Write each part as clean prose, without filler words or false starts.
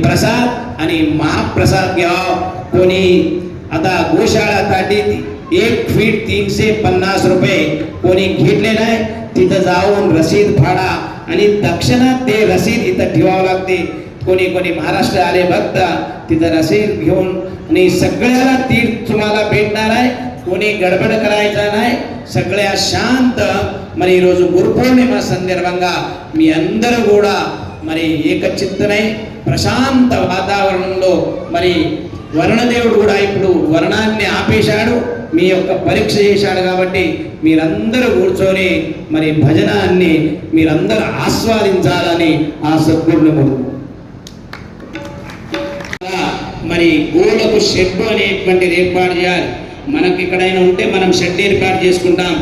प्रसाद आणि महाप्रसाद घ्याव कोणी आता गोशाळा ताटी 1 फीट 350 रुपये कोणी घेतले नाही तिथं जाऊन रसीद फाडा आणि दक्षिणा ते रसीद इथं ठेवावं लागते कोणी कोणी महाराष्ट्र आले बघता तिथं रसीद घेऊन आणि सगळ्याला तीर्थ तुम्हाला भेटणार आहे कोणी गडबड करायचा नाही सगळ्या शांत మరి ఈరోజు గురు పూర్ణిమ సందర్భంగా మీ అందరూ కూడా మరి ఏకచిత్తనై ప్రశాంత వాతావరణంలో మరి వర్ణదేవుడు కూడా ఇప్పుడు వర్ణాన్ని ఆపేశాడు మీ యొక్క పరీక్ష చేశాడు కాబట్టి మీరందరూ కూర్చొని మరి భజనాన్ని మీరందరూ ఆస్వాదించాలని ఆ సద్గురుని కోరుతున్నాను మరి గోలకు షెడ్ అనేటువంటిది ఏర్పాటు చేయాలి మనకి ఎక్కడైనా ఉంటే మనం షెడ్ ఏర్పాటు చేసుకుంటాం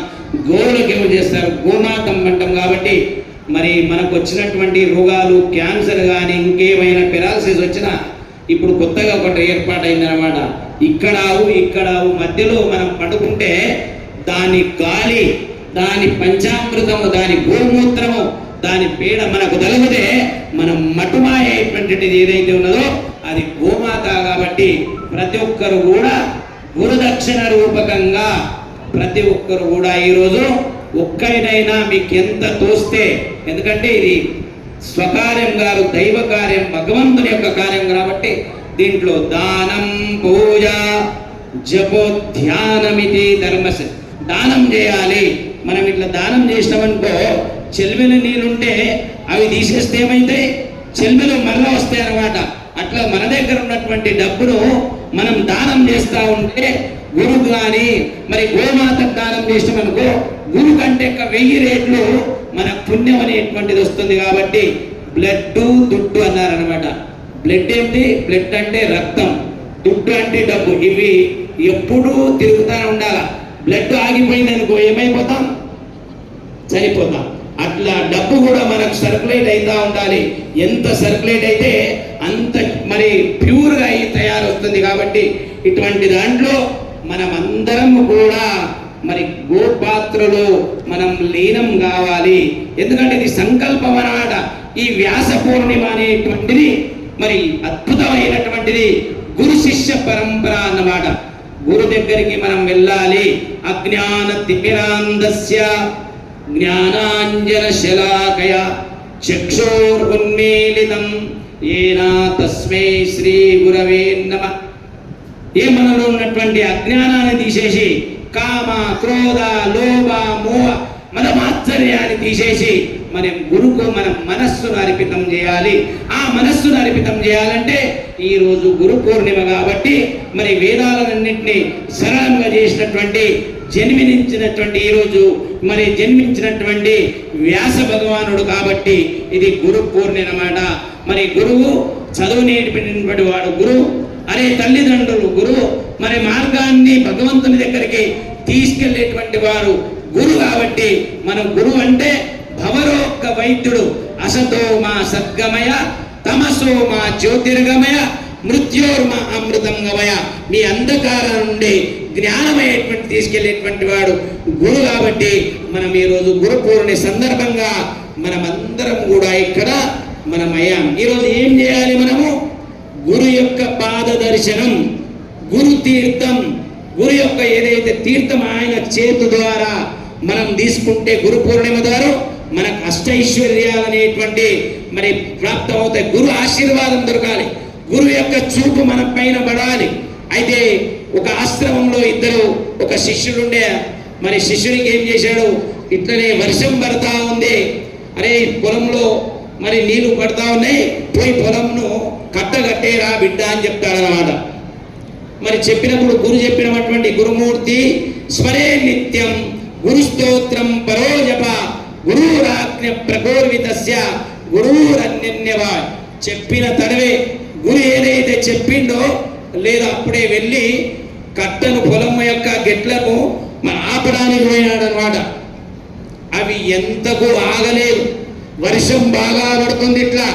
గోవులకు ఏమో చేస్తారు గోమాతం అంటాం కాబట్టి మరి మనకు వచ్చినటువంటి రోగాలు క్యాన్సర్ కానీ ఇంకేమైనా పెరాలసిస్ వచ్చినా ఇప్పుడు కొత్తగా ఒకటి ఏర్పాటైందనమాట ఇక్కడావు మధ్యలో మనం పడుకుంటే దాని గాలి దాని పంచామృతము దాని గోమూత్రము దాని పేడ మనకు తగిలితే మనం మటుమాయేటువంటిది ఏదైతే ఉన్నదో అది గోమాత కాబట్టి ప్రతి ఒక్కరు కూడా గురుదక్షిణ రూపకంగా ప్రతి ఒక్కరు కూడా ఈరోజు ఒక్కరినైనా మీకు ఎంత తోస్తే ఎందుకంటే ఇది స్వకార్యం గారు దైవ కార్యం భగవంతుని యొక్క కార్యం కాబట్టి దీంట్లో దానం పూజ జపోధ్యానమితి ధర్మస దానం చేయాలి మనం ఇట్లా దానం చేసినామనుకో చెల్మెల నీళ్ళుంటే అవి తీసేస్తే ఏమైతాయి చెల్మెలు మళ్ళీ వస్తాయి అన్నమాట అట్లా మన దగ్గర ఉన్నటువంటి డబ్బును మనం దానం చేస్తూ ఉంటే గురు కానీ మరి గోమాతకు దానం చేసినామనుకో గురు కంటే 1000 రెట్లు మన పుణ్యం అనేటువంటిది వస్తుంది కాబట్టి బ్లడ్ దుడ్డు అన్నారనమాట బ్లడ్ ఏంటి బ్లడ్ అంటే రక్తం దుడ్డు అంటే డబ్బు ఇవి ఎప్పుడూ తిరుగుతూ ఉండాలి బ్లడ్ ఆగిపోయింది అనుకో ఏమైపోతాం చనిపోతాం అట్లా డబ్బు కూడా మనకు సర్క్యులేట్ అవుతూ ఉండాలి ఎంత సర్క్యులేట్ అయితే అంత మరి ప్యూర్గా అయి తయారవుతుంది కాబట్టి ఇటువంటి దాంట్లో మనం అందరం కూడా మరి గోపాత్రలో మనం లీనం కావాలి ఎందుకంటే ఇది సంకల్పం అన్నమాట ఈ వ్యాస పూర్ణిమ అనేటువంటిది మరి అద్భుతమైనటువంటిది గురు శిష్య పరంపర అన్నమాట గురు దగ్గరికి మనం వెళ్ళాలి అజ్ఞాన తిమిరాంధస్య జ్ఞానాంజన శలాకయ చక్షురున్మీలితం ఏన తస్మై శ్రీ గురవే నమః ఏ మనలో ఉన్నటువంటి అజ్ఞానాన్ని తీసేసి కామ క్రోధ లోభ మోహ మదమాత్సర్యాన్ని తీసేసి మనం గురుకు మనం మనస్సును అర్పితం చేయాలి ఆ మనస్సును అర్పితం చేయాలంటే ఈ రోజు గురు పూర్ణిమ కాబట్టి మరి వేదాలన్నింటినీ సరళంగా చేసినటువంటి జన్మించినటువంటి ఈ రోజు మరి జన్మించినటువంటి వ్యాస భగవానుడు కాబట్టి ఇది గురు పూర్ణిమ అన్నమాట మరి గురువు చదువు నేర్పినటువంటి వాడు గురువు అరే తల్లిదండ్రులు గురువు మరి మార్గాన్ని భగవంతుని దగ్గరికి తీసుకెళ్లేటువంటి వారు గురు. కాబట్టి మనం గురువు అంటే భవరోగ వైద్యుడు. అసతో మా సద్గమయ తమసో మా జ్యోతిర్గమయ మృత్యోర్మ అమృతంగమయ. మీ అంధకారం నుండి జ్ఞానమయ్యేటువంటి తీసుకెళ్లేటువంటి వాడు గురు. కాబట్టి మనం ఈరోజు గురు పూర్ణి సందర్భంగా మనమందరం కూడా ఇక్కడ మనం అయ్యాం. ఈరోజు ఏం చేయాలి? మనము గురు యొక్క పాద దర్శనం, గురు తీర్థం, గురు యొక్క ఏదైతే తీర్థం ఆయన చేతు ద్వారా మనం తీసుకుంటే గురు పూర్ణిమ ద్వారా మనకు అష్టైశ్వర్యాలు అనేటువంటి మరి ప్రాప్తం అవుతాయి. గురు ఆశీర్వాదం దొరకాలి, గురు యొక్క చూపు మన పైన పడాలి. అయితే ఒక ఆశ్రమంలో ఇద్దరు, ఒక శిష్యుడుండే. మరి శిష్యుడికి ఏం చేశాడు? ఇట్లనే వర్షం పడతా ఉంది, అరే పొలంలో మరి నీళ్లు పడతా ఉన్నాయి, పోయి పొలంను కట్టగట్టేరా బిడ్డ అని చెప్తాడనమాట. మరి చెప్పినప్పుడు గురు చెప్పినటువంటి గురుమూర్తి స్మరే నిత్యం గురు స్తోత్రం పరోజప గురురాజ్ఞ ప్రకోర్వితస్య గురురన్యన్యవా. చెప్పిన తడవే గురు ఏదైతే చెప్పిండో లేదా అప్పుడే వెళ్ళి కట్టను పొలం యొక్క గెట్లను ఆపడానికి పోయినాడు అనమాట. అవి ఎంతకు ఆగలేదు, వర్షం బాగా పడుతుంది, ఇట్లా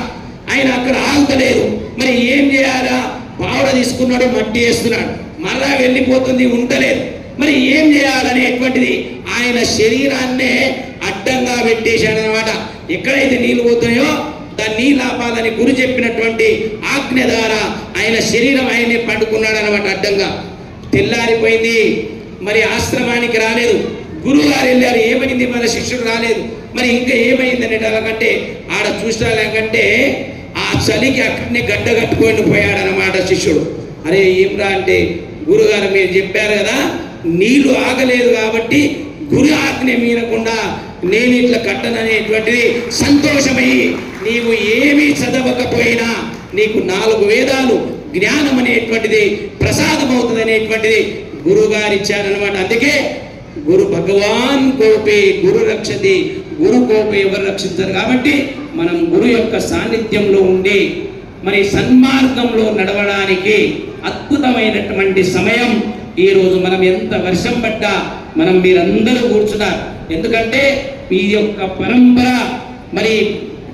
ఆయన అక్కడ ఆగుతలేదు. మరి ఏం చేయాలా? పావుడ తీసుకున్నాడు, మట్టి వేస్తున్నాడు, మళ్ళా వెళ్ళిపోతుంది, ఉండలేదు. మరి ఏం చేయాలనేటువంటిది ఆయన శరీరాన్నే అడ్డంగా పెట్టేశాడు అనమాట. ఎక్కడైతే నీళ్లు పోతున్నాయో దాన్ని నీళ్ళు ఆపాలని గురు చెప్పినటువంటి ఆజ్ఞ ద్వారా ఆయన శరీరం ఆయనే పట్టుకున్నాడు అనమాట అడ్డంగా. తెల్లారిపోయింది, మరి ఆశ్రమానికి రాలేదు. గురువు గారు వెళ్ళారు, ఏమైంది? మన శిష్యుడు రాలేదు. మరి ఇంకా ఏమైంది అనేటి అలాగంటే ఆడ చూసినాకంటే ఆ చలికి అక్కడనే గడ్డ కట్టుకొని పోయాడు అనమాట శిష్యుడు. అరే ఏమిరా అంటే, గురుగారు మీరు చెప్పారు కదా నీళ్లు ఆగలేదు కాబట్టి గురు ఆజ్ఞ మీరకుండా నేను ఇట్లా కట్టననేటువంటిది సంతోషమయ్యి, నీవు ఏమీ చదవకపోయినా నీకు 4 వేదాలు జ్ఞానం అనేటువంటిది ప్రసాదం అవుతుంది అనేటువంటిది గురువు గారు ఇచ్చారనమాట. అందుకే గురు భగవాన్ కోపే గురు రక్షతి, గురు కోపే ఎవరు రక్షించారు. కాబట్టి మనం గురు యొక్క సాన్నిధ్యంలో ఉండి మరి సన్మార్గంలో నడవడానికి అద్భుతమైనటువంటి సమయం ఈరోజు. మనం ఎంత వర్షం పడ్డా మనం మీరందరూ కూర్చున్నారు. ఎందుకంటే ఈ యొక్క పరంపర మరి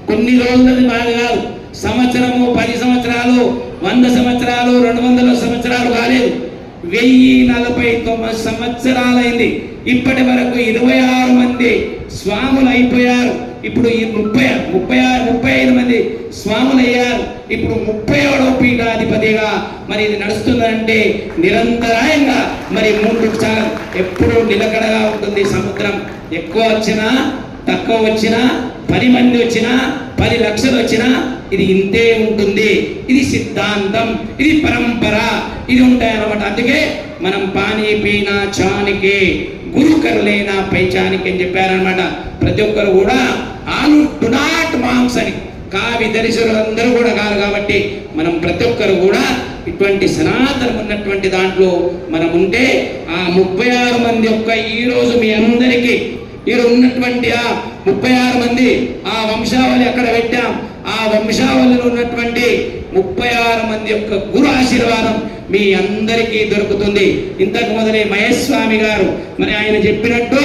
కొన్ని రోజులది బాగా కాదు, సంవత్సరము 10 సంవత్సరాలు 100 సంవత్సరాలు 200 సంవత్సరాలు కాలేదు, 1049 సంవత్సరాలైంది. ఇప్పటి వరకు 26 మంది స్వాములు అయిపోయారు. ఇప్పుడు ఈ 35 మంది స్వాములు అయ్యారు. ఇప్పుడు 37వ పీఠాధిపతిగా మరి ఇది నడుస్తుందంటే నిరంతరాయంగా మరి 3 ఎప్పుడు నిలకడగా ఉంటుంది. సముద్రం ఎక్కువ వచ్చినా తక్కువ వచ్చినా 10 మంది వచ్చినా 10 లక్షలు వచ్చినా ఇది ఇంతే ఉంటుంది. ఇది సిద్ధాంతం, ఇది పరంపర, ఇది ఉంటాయి అన్నమాట. అందుకే మనం పానీ పీనా చానికి గురు కర్లేనా పైచానికి అని చెప్పారనమాట. ప్రతి ఒక్కరు కూడా ఆలు డు నాట్ మాంగ్స్ అని కావి దరిశులు అందరూ కూడా కాదు. కాబట్టి మనం ప్రతి ఒక్కరు కూడా ఇటువంటి సనాతనం ఉన్నటువంటి దాంట్లో మనం ఉంటే ఆ 36 మంది యొక్క ఈరోజు మీ అందరికీ ఈరోజు ఉన్నటువంటి ఆ 36 మంది ఆ వంశావళి అక్కడ పెట్టాం. ఆ వంశావళిలో ఉన్నటువంటి 36 మంది యొక్క గురు ఆశీర్వాదం మీ అందరికీ దొరుకుతుంది. ఇంతకు మొదలే మహేస్వామి గారు మరి ఆయన చెప్పినట్టు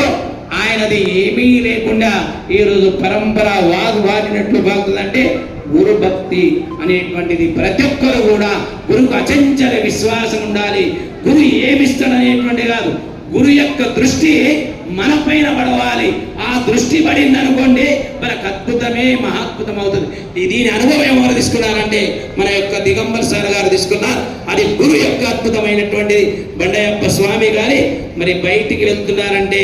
ఆయనది ఏమీ లేకుండా ఈరోజు పరంపర వాదినట్లు బాగుతుందంటే గురు భక్తి అనేటువంటిది ప్రతి ఒక్కరు కూడా గురుకు అచంచల విశ్వాసం ఉండాలి. గురు ఏమిస్తాడనేటువంటి కాదు, గురు యొక్క దృష్టి మన పైన పడవాలి. ఆ దృష్టి పడింది అనుకోండి మనకు అద్భుతమే మహాద్భుతం అవుతుంది. దీని అనుభవం ఎవరు తీసుకున్నారంటే మన యొక్క దిగంబర సార్ గారు తీసుకున్నారు. అది గురు యొక్క అద్భుతమైనటువంటిది. బండయప్ప స్వామి గారి మరి బయటికి వెళ్తున్నారంటే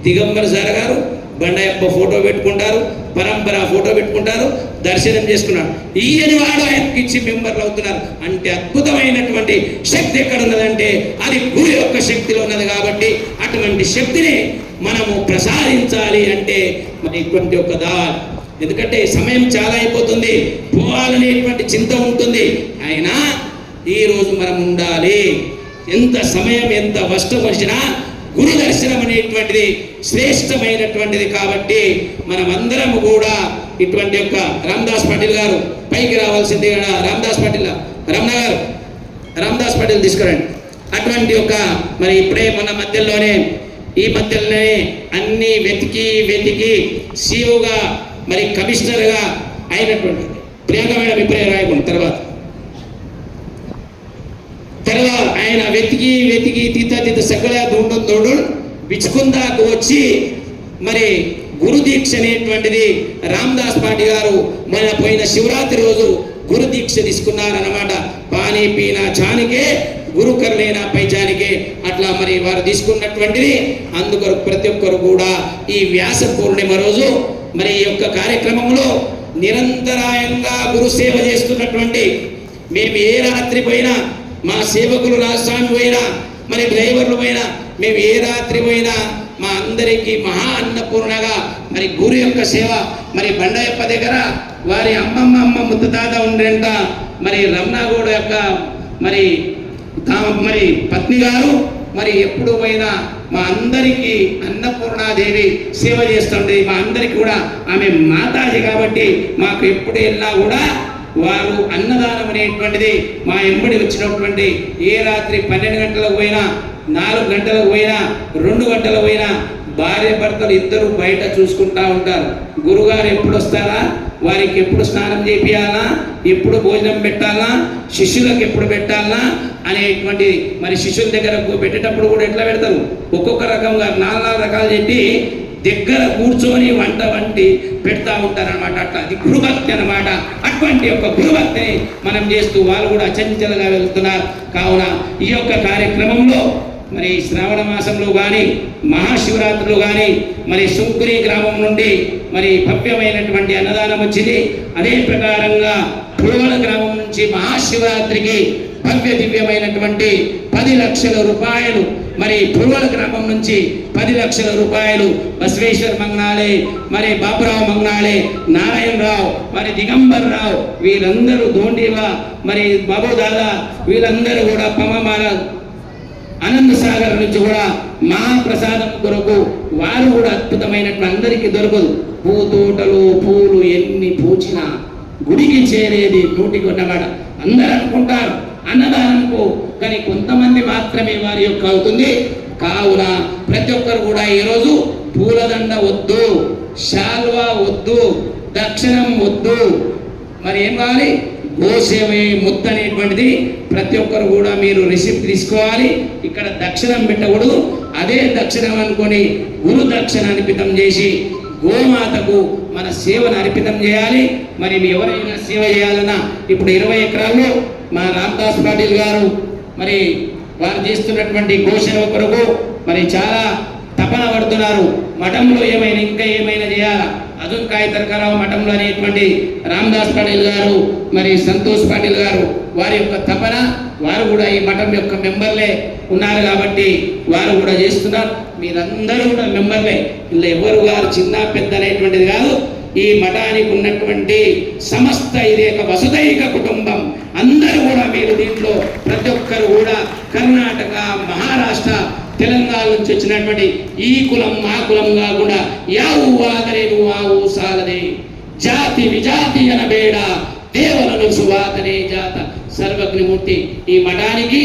దిగంబర సార్ గారు బండయప్ప ఫోటో పెట్టుకుంటారు, పరంపర ఫోటో పెట్టుకుంటారు, దర్శనం చేసుకున్నారు. ఈయన వాడు ఆయనకి ఇచ్చి మెంబర్లు అవుతున్నారు. అంటే అద్భుతమైనటువంటి శక్తి ఎక్కడ ఉన్నదంటే అది గురు యొక్క శక్తిలో ఉన్నది. కాబట్టి అటువంటి శక్తిని మనము ప్రసాదించాలి అంటే మరి ఇటువంటి ఒక ఎందుకంటే సమయం చాలా అయిపోతుంది, పోవాలనేటువంటి చింత ఉంటుంది. అయినా ఈరోజు మనం ఉండాలి. ఎంత సమయం ఎంత కష్టం వచ్చినా గురు దర్శనం అనేటువంటిది శ్రేష్టమైనటువంటిది. కాబట్టి మనమందరం కూడా ఇటువంటి యొక్క రామదాస్ పాటిల్ గారు పైకి రావాల్సింది కదా. రామదాస్ పాటిల్ రమణ గారు, రామదాస్ పాటిల్ తీసుకురండి. అటువంటి ఒక మరి ఇప్పుడే మన మధ్యలోనే ఈ మధ్యలోనే అన్ని వెతికి సీఓగా మరి కమిషనర్గా అయినటువంటి ప్రియాంక మేడం ఇప్పుడే రాయకుండా తర్వాత ఆయన వెతికి తీత సకల దూడు విచ్చుకుందాకు వచ్చి మరి గురు దీక్ష అనేటువంటిది రామదాస్ పాటి గారు మన పోయిన శివరాత్రి రోజు గురు దీక్ష తీసుకున్నారన్నమాట. పానీ పీనా చానికే గురు కర్లేనా పైచానికే అట్లా మరి వారు తీసుకున్నటువంటిది. అందుకొరకు ప్రతి ఒక్కరు కూడా ఈ వ్యాస పూర్ణిమ రోజు మరి ఈ యొక్క కార్యక్రమంలో నిరంతరాయంగా గురు సేవ చేస్తున్నటువంటి మేము ఏ రాత్రి పోయినా మా సేవకులు రాజస్వామి పోయినా మరి డ్రైవర్లు పోయినా మేము ఏ రాత్రి పోయినా మా అందరికీ మహా అన్నపూర్ణగా మరి గురు యొక్క సేవ మరి బండయ్యప్ప దగ్గర వారి అమ్మ ముద్దుతాత ఉండేంత మరి రమణగౌడ యొక్క మరి మరి పత్ని గారు మరి ఎప్పుడు పోయినా మా అందరికీ అన్నపూర్ణాదేవి సేవ చేస్తుంది. మా అందరికీ కూడా ఆమె మాతాజీ కాబట్టి మాకు ఎప్పుడు వెళ్ళినా కూడా వారు అన్నదానం అనేటువంటిది మా ఎంబడి వచ్చినటువంటి ఏ రాత్రి 12 గంటలకు పోయినా 4 గంటలకు పోయినా 2 గంటలకు పోయినా భార్య భర్తలు ఇద్దరు బయట చూసుకుంటా ఉంటారు. గురుగారు ఎప్పుడు వస్తారా, వారికి ఎప్పుడు స్నానం చేపియాలా, ఎప్పుడు భోజనం పెట్టాలా, శిష్యులకు ఎప్పుడు పెట్టాలా అనేటువంటి మరి శిష్యుల దగ్గర పెట్టేటప్పుడు కూడా ఎట్లా పెడతారు ఒక్కొక్క రకంగా 4 రకాలు చెప్పి దగ్గర కూర్చొని వంట వంటి పెడతా ఉంటారనమాట. అట్లా అది గురుభక్తి అనమాట. అటువంటి యొక్క గురుభక్తిని మనం చేస్తూ వాళ్ళు కూడా అచంచలగా వెళ్తున్నారు. కావున ఈ యొక్క కార్యక్రమంలో మరి శ్రావణ మాసంలో కానీ మహాశివరాత్రులు కానీ మరి సుంకురి గ్రామం నుండి మరి భవ్యమైనటువంటి అన్నదానం వచ్చింది. అదే ప్రకారంగా పులవల గ్రామం నుంచి మహాశివరాత్రికి భవ్య దివ్యమైనటువంటి 10 లక్షల రూపాయలు మరి పులవల గ్రామం నుంచి 10 లక్షల రూపాయలు బసవేశ్వర్ మంగనాలే మరి బాబురావు మంగనాలే నారాయణరావు మరి దిగంబర్ రావు వీళ్ళందరూ దోండివా మరి బాబు దాదా వీళ్ళందరూ కూడా పమమాల అనంత సాగర్ నుంచి కూడా మహాప్రసాదం కొరకు వారు కూడా అద్భుతమైనటువంటి అందరికీ దొరకదు. పూతోటలు పూలు ఎన్ని పూచినా గుడికి చేరేది నూటికి ఉన్నమాట. అందరూ అనుకుంటారు అన్నదానంకు, కానీ కొంతమంది మాత్రమే వారి యొక్క అవుతుంది. కావున ప్రతి ఒక్కరు కూడా ఈరోజు పూలదండ వద్దు, శాల్వా వద్దు, దక్షిణం వద్దు, మరి ఏం కావాలి గోసేవే ముద్ద అనేటువంటిది ప్రతి ఒక్కరు కూడా మీరు రిసిప్ట్ తీసుకోవాలి. ఇక్కడ దక్షిణం పెట్టకూడదు. అదే దక్షిణం అనుకొని గురు దక్షిణ అర్పితం చేసి గోమాతకు మన సేవను అర్పితం చేయాలి. మరి ఎవరైనా సేవ చేయాలన్నా ఇప్పుడు 20 ఎకరాల్లో మా రామదాస్ పాటిల్ గారు మరి వారు చేస్తున్నటువంటి గోసేవ కొరకు మరి చాలా తపన పడుతున్నారు. మఠంలో ఇంకా ఏమైనా చేయాలా అజున్కాయ తర్కారావు మఠంలో అనేటువంటి రామదాస్ పాటిల్ గారు మరి సంతోష్ పాటిల్ గారు వారి యొక్క తపన, వారు కూడా ఈ మఠం యొక్క మెంబర్లే ఉన్నారు కాబట్టి వారు కూడా చేస్తున్నారు. మీరందరూ కూడా మెంబర్లే, ఇలా ఎవరు గారు చిన్న పెద్ద అనేటువంటిది కాదు. ఈ మఠానికి ఉన్నటువంటి సమస్త ఇది ఒక వసుదైక కుటుంబం. అందరూ కూడా మీరు దీంట్లో ప్రతి ఒక్కరు కూడా కర్ణాటక, మహారాష్ట్ర, తెలంగాణ నుంచి వచ్చినటువంటి ఈ కులం ఆ కులం కాకుండా యావు వాదరే నువ్వు సాలదే జాతి విజాతి అనబేడ దేవలను సువాతనే జాత సర్వజ్ఞమూర్తి. ఈ మఠానికి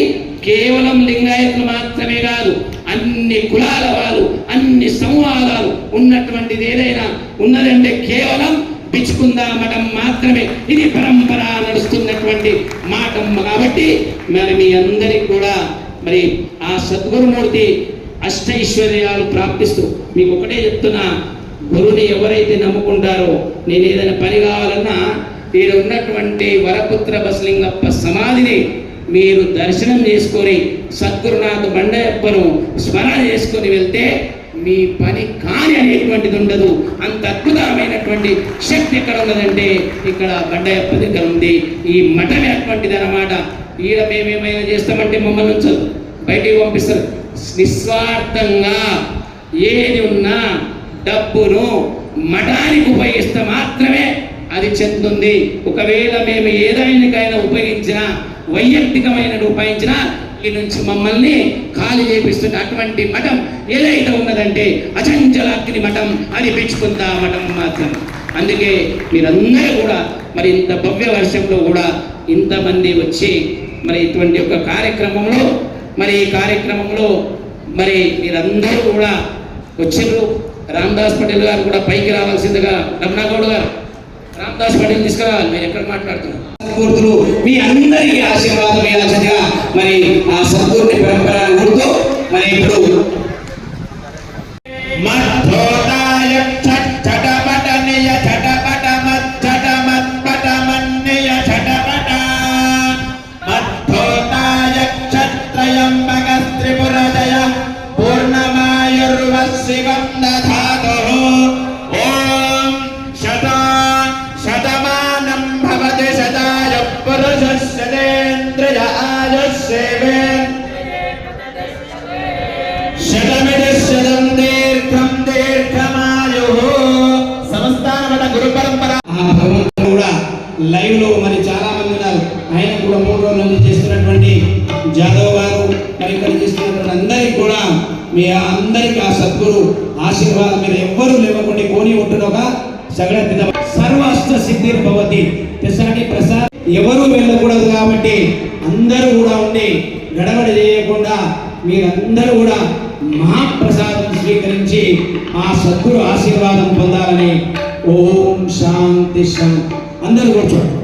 కేవలం లింగాయతులు మాత్రమే కాదు, అన్ని కులాల వాళ్ళు, అన్ని సమూహాలు ఉన్నటువంటిది ఏదైనా ఉన్నదంటే కేవలం పిచ్చుకుందా మఠం మాత్రమే. ఇది పరంపర నడుస్తున్నటువంటి మాటం కాబట్టి మరి మీ అందరికి కూడా మరి ఆ సద్గురుమూర్తి అష్టైశ్వర్యాలు ప్రాప్తిస్తూ మీకు ఒకటే చెప్తున్నా, గురుని ఎవరైతే నమ్ముకుంటారో నేను ఏదైనా పని కావాలన్నా ఇక్కడ ఉన్నటువంటి వరపుత్ర బసలింగప్ప సమాధిని మీరు దర్శనం చేసుకొని సద్గురునాథ్ బండయ్యప్పను స్మరణ చేసుకొని వెళ్తే మీ పని కాని అనేటువంటిది ఉండదు. అంత అద్భుతమైనటువంటి శక్తి ఎక్కడ ఉన్నదంటే ఇక్కడ బండయ్యప్ప దగ్గర ఉంది. ఈ మఠమే అటువంటిది అన్నమాట. ఈడ మేమేమైనా చేస్తామంటే మమ్మల్ని ఉంచదు, బయటికి పంపిస్తారు. నిస్వార్థంగా ఏది ఉన్నా డబ్బును మఠానికి ఉపయోగిస్తే మాత్రమే అది చెందుతుంది. ఒకవేళ మేము ఏదైనాకైనా ఉపయోగించినా వైయక్తికమైన ఉపయోగించినా ఈ నుంచి మమ్మల్ని ఖాళీ చేపిస్తుంది. అటువంటి మఠం ఏదైతే ఉన్నదంటే అచంచల అగ్ని మఠం, అది పెంచుకుందా మఠం మాత్రం. అందుకే మీరందరూ కూడా మరి ఇంత భవ్య వర్షంలో కూడా ఇంతమంది వచ్చి మరి ఇటువంటి ఒక కార్యక్రమంలో మరి ఈ కార్యక్రమంలో మరి మీరందరూ కూడా వచ్చిండ్రు. రామదాస్ పటేల్ గారు కూడా పైకి రావాల్సిందిగా, రమణగౌడ్ గారు రామదాస్ పటేల్ తీసుకురావాలి. మీరు ఎక్కడ మాట్లాడుతున్నారు? సద్గురుతులు మీ అందరికీ ఆశీర్వాదం ఇవ్వాల్సిందిగా మరి ఆ సద్గురుని పరంపర గుర్తు మరి ఇప్పుడు శివం దధాతుః. ఓం శతమానం భవతి శతాయ పురుషస్యేంద్రియ ఆయుష్యేవేంద్రియ శతమితి శతం దీర్ఘం దీర్ఘమాయుః. సంస్థానమత గురు పరంపర. ఆ భగవంతుడు కూడా లైవ్ లో మరి చాలా మంది ఉన్నారు. ఆయన కూడా 3 రోజుల నుంచి చేస్తున్నటువంటి జాదవ్ గారు మరి ఇక్కడ చేస్తున్నటువంటి అందరికీ కూడా మీ అందరికీ ఆ సద్గురు ఆశీర్వాదం మీరు ఎవ్వరూ లేవకుండా కోని ఉంటున్నాక సగడ సర్వాస్త సిద్ధి భవతి తెసాటి ప్రసాద్ ఎవరు వెళ్ళకూడదు కాబట్టి అందరూ కూడా ఉండి గడబడి చేయకుండా మీరందరూ కూడా మహాప్రసాదం స్వీకరించి ఆ సద్గురు ఆశీర్వాదం పొందాలని. ఓం శాంతి శాంతి. అందరూ కూర్చోండి.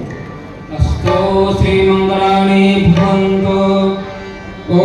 అస్తో శ్రీమంగళాని భవంతు. ఓ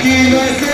Give us